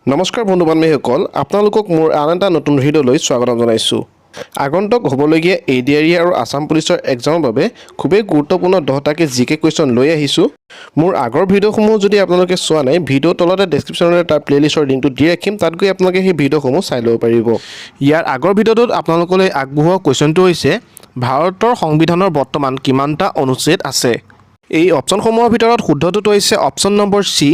নমস্কাৰ বন্ধু বান্ধৱীসকল আপোনালোকক মোৰ আন এটা নতুন ভিডিঅ'লৈ স্বাগতম জনাইছোঁ আগন্তুক হ'বলগীয়া ADRE আৰু আসাম পুলিচৰ এক্সামৰ বাবে খুবেই গুৰুত্বপূৰ্ণ 10টাকে GK কুৱেশ্যন লৈ আহিছোঁ মোৰ আগৰ ভিডিঅ'সমূহ যদি আপোনালোকে চোৱা নাই ভিডিঅ' তলতে ডেসক্ৰিপচনত তাৰ প্লেলিষ্টৰ লিংকটো দি ৰাখিম তাত গৈ আপোনালোকে সেই ভিডিঅ'সমূহ চাই ল'ব পাৰিব ইয়াৰ আগৰ ভিডিঅ'টোত আপোনালোকলৈ আগবঢ়োৱা কুৱেশ্যনটো হৈছে ভাৰতৰ সংবিধানৰ বৰ্তমান কিমানটা অনুচ্ছেদ আছে এই অপচনসমূহৰ ভিতৰত শুদ্ধটো হৈছে অপচন নম্বৰ সি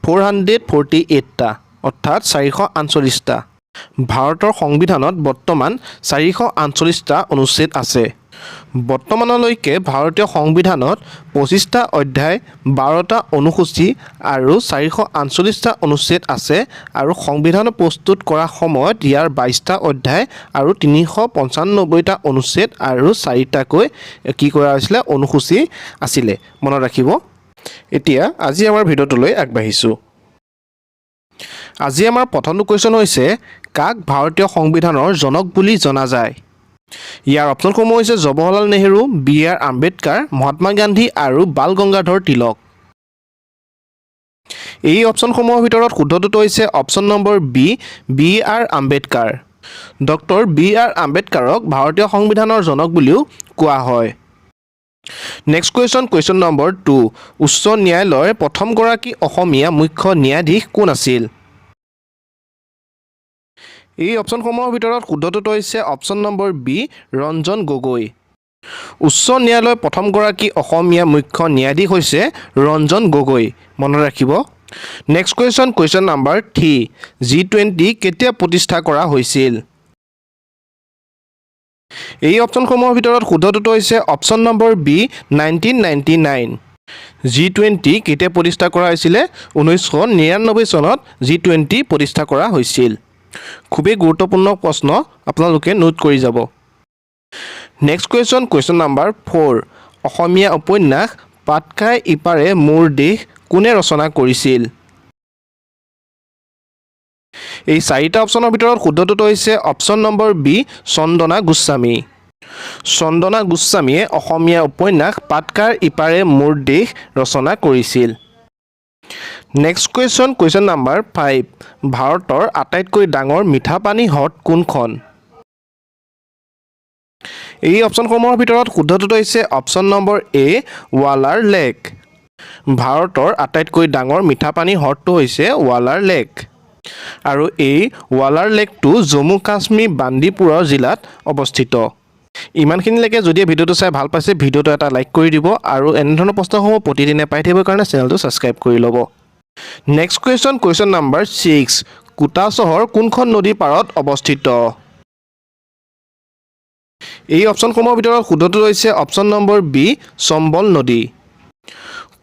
448টা অৰ্থাৎ 448টা ভাৰতৰ সংবিধানত বৰ্তমান 448টা অনুচ্ছেদ আছে বৰ্তমানলৈকে ভাৰতীয় সংবিধানত 25টা অধ্যায় 12টা অনুসূচী আৰু 448টা অনুচ্ছেদ আছে আৰু সংবিধান প্ৰস্তুত কৰা সময়ত ইয়াৰ 22টা অধ্যায় আৰু 395টা অনুচ্ছেদ আৰু 4টাকৈ কি কৰা হৈছিল অনুসূচী আছিল মনত ৰাখিব এতিয়া আজি আমাৰ ভিডিঅ'টোলৈ আগবাঢ়িছো আজি আমাৰ প্ৰথমটো কুৱেশ্যন হৈছে কাক ভাৰতীয় সংবিধানৰ জনক বুলি জনা যায় ইয়াৰ অপচনসমূহ হৈছে জৱাহৰলাল নেহৰু BR আম্বেদকাৰ মহাত্মা গান্ধী আৰু বাল গংগাধৰ তিলক এই অপচনসমূহৰ ভিতৰত শুদ্ধটো হৈছে option number B BR Ambedkar doctor BR আম্বেদকাৰক ভাৰতীয় সংবিধানৰ জনক বুলিও কোৱা হয় নেক্সট কুৱেশ্যন নম্বৰ 2 উচ্চ ন্যায়ালয়ৰ প্ৰথম গৰাকী অসমীয়া মুখ্য ন্যায়াধীশ কোন আছিল এই অপচনসমূহৰ ভিতৰত শুদ্ধটো হৈছে option number B Ranjan Gogoi উচ্চ ন্যায়ালয়ৰ প্ৰথম গৰাকী অসমীয়া মুখ্য ন্যায়াধীশ হৈছে ৰঞ্জন গগৈ মনত ৰাখিব নেক্সট কুৱেশ্যন নম্বৰ 3 G20 কেতিয়া প্ৰতিষ্ঠা কৰা হৈছিল এই অপচনসমূহৰ ভিতৰত শুদ্ধটো হৈছে অপচন নম্বৰ বি 1999 G20 কেতিয়া প্ৰতিষ্ঠা কৰা হৈছিল 1999 চনত G20 প্ৰতিষ্ঠা কৰা হৈছিল খুবেই গুৰুত্বপূৰ্ণ প্ৰশ্ন আপোনালোকে নোট কৰি যাব নেক্সট কুৱেশ্যন নম্বৰ 4 অসমীয়া উপন্যাস পাতকাই ইপাৰে মোৰ দেশ কোনে ৰচনা কৰিছিল এই চাৰিটা অপচনৰ ভিতৰত শুদ্ধটো হৈছে অপচন নম্বৰ বি চন্দনা গোস্বামীয়ে অসমীয়া উপন্যাস পাতকাৰ ইপাৰে মোৰ দেশ ৰচনা কৰিছিল নেক্সট কুৱেশ্যন নম্বৰ 5 ভাৰতৰ আটাইতকৈ ডাঙৰ মিঠা পানী হ্ৰদ কোনখন এই অপচনসমূহৰ ভিতৰত শুদ্ধটো হৈছে অপচন নম্বৰ এ ৱালাৰ লেক ভাৰতৰ আটাইতকৈ ডাঙৰ মিঠা পানী হ্ৰদটো হৈছে ৱালাৰ লেক আৰু এই ৱালাৰ লেকটো জম্মু কাশ্মীৰ বান্দিপুৰৰ জিলাত অৱস্থিত ইমানখিনিলৈকে যদি ভিডিঅ'টো চাই ভাল পাইছে ভিডিঅ'টো এটা লাইক কৰি দিব আৰু এনেধৰণৰ প্ৰশ্নসমূহ প্ৰতিদিনে পাই থাকিবৰ কাৰণে চেনেলটো ছাবস্ক্ৰাইব কৰি ল'ব নেক্সট কুৱেশ্যন নম্বৰ 6 কুটা চহৰ কোনখন নদীৰ পাৰত অৱস্থিত এই অপচনসমূহৰ ভিতৰত শুদ্ধটো হৈছে অপচন নম্বৰ বি চম্বল নদী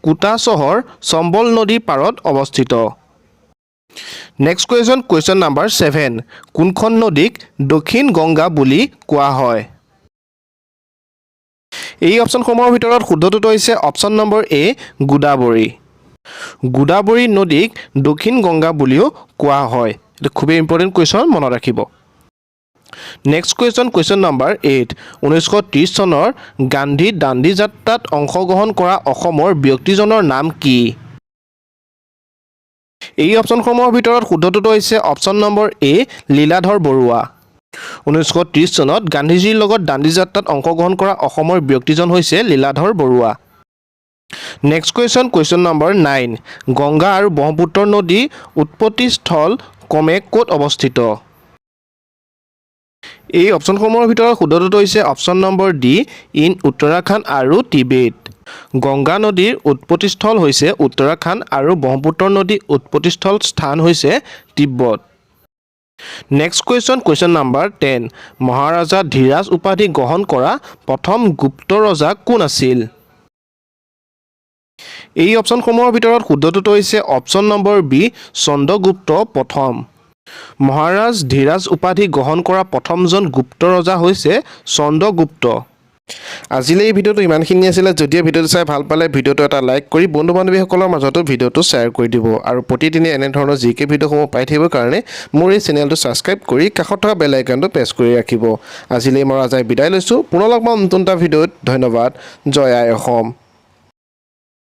কুটা চহৰ চম্বল নদীৰ পাৰত অৱস্থিত নেক্সট কুৱেশ্যন নম্বৰ 7 কোনখন নদীক দক্ষিণ গংগা বুলি কোৱা হয় এই অপচনসমূহৰ ভিতৰত শুদ্ধটো হৈছে অপচন নম্বৰ এ গোদাবৰী নদীক দক্ষিণ গংগা বুলিও কোৱা হয় এটা খুবেই ইম্পৰ্টেণ্ট কুৱেশ্যন মনত ৰাখিব নেক্সট কুৱেশ্যন নম্বৰ 8 1930 চনৰ গান্ধী দাণ্ডী যাত্ৰাত অংশগ্ৰহণ কৰা অসমৰ ব্যক্তিজনৰ নাম কি এই অপচনসমূহৰ ভিতৰত শুদ্ধটো হৈছে অপচন নম্বৰ এ লীলাধৰ বৰুৱা 1930 চনত গান্ধীজীৰ লগত দাণ্ডী যাত্ৰাত অংশগ্ৰহণ কৰা অসমৰ ব্যক্তিজন হৈছে Liladhar Barua next question number 9 Ganga আৰু ব্ৰহ্মপুত্ৰ নদীৰ উৎপত্তিস্থল ক্ৰমে ক'ত অৱস্থিত এই অপচনসমূহৰ ভিতৰত শুদ্ধটো হৈছে option number D in Uttarakhand আৰু টিবেট গংগা নদীৰ উৎপত্তিস্থল হৈছে উত্তৰাখণ্ড আৰু ব্ৰহ্মপুত্ৰ নদীৰ উৎপত্তিস্থল স্থান হৈছে তিব্বত নেক্সট কুৱেশ্যন নম্বৰ 10 মহাৰাজা ধীৰাজ উপাধি গ্ৰহণ কৰা প্ৰথম গুপ্ত ৰজা কোন আছিল এই অপচনসমূহৰ ভিতৰত শুদ্ধটো হৈছে অপচন নম্বৰ বি চন্দ্ৰগুপ্ত প্ৰথম মহাৰাজ ধীৰাজ উপাধি গ্ৰহণ কৰা প্ৰথমজন গুপ্ত ৰজা হৈছে চন্দ্ৰগুপ্ত আজিলৈ এই ভিডিঅ'টো ইমানখিনি আছিল যদি ভিডিঅ'টো চাই ভাল পালে ভিডিঅ'টো এটা লাইক কৰি বন্ধু বান্ধৱীসকলৰ মাজতো ভিডিঅ'টো শ্বেয়াৰ কৰি দিব আৰু প্ৰতিদিনে এনেধৰণৰ GK ভিডিঅ'সমূহ পাই থাকিবৰ কাৰণে মোৰ এই চেনেলটো ছাবস্ক্ৰাইব কৰি কাষত থকা বেল আইকনটো প্ৰেছ কৰি ৰাখিব আজিলৈ মই ৰাজাই বিদায় লৈছোঁ পুনৰ লগ পাম নতুন এটা ভিডিঅ'ত ধন্যবাদ জয় আই অসম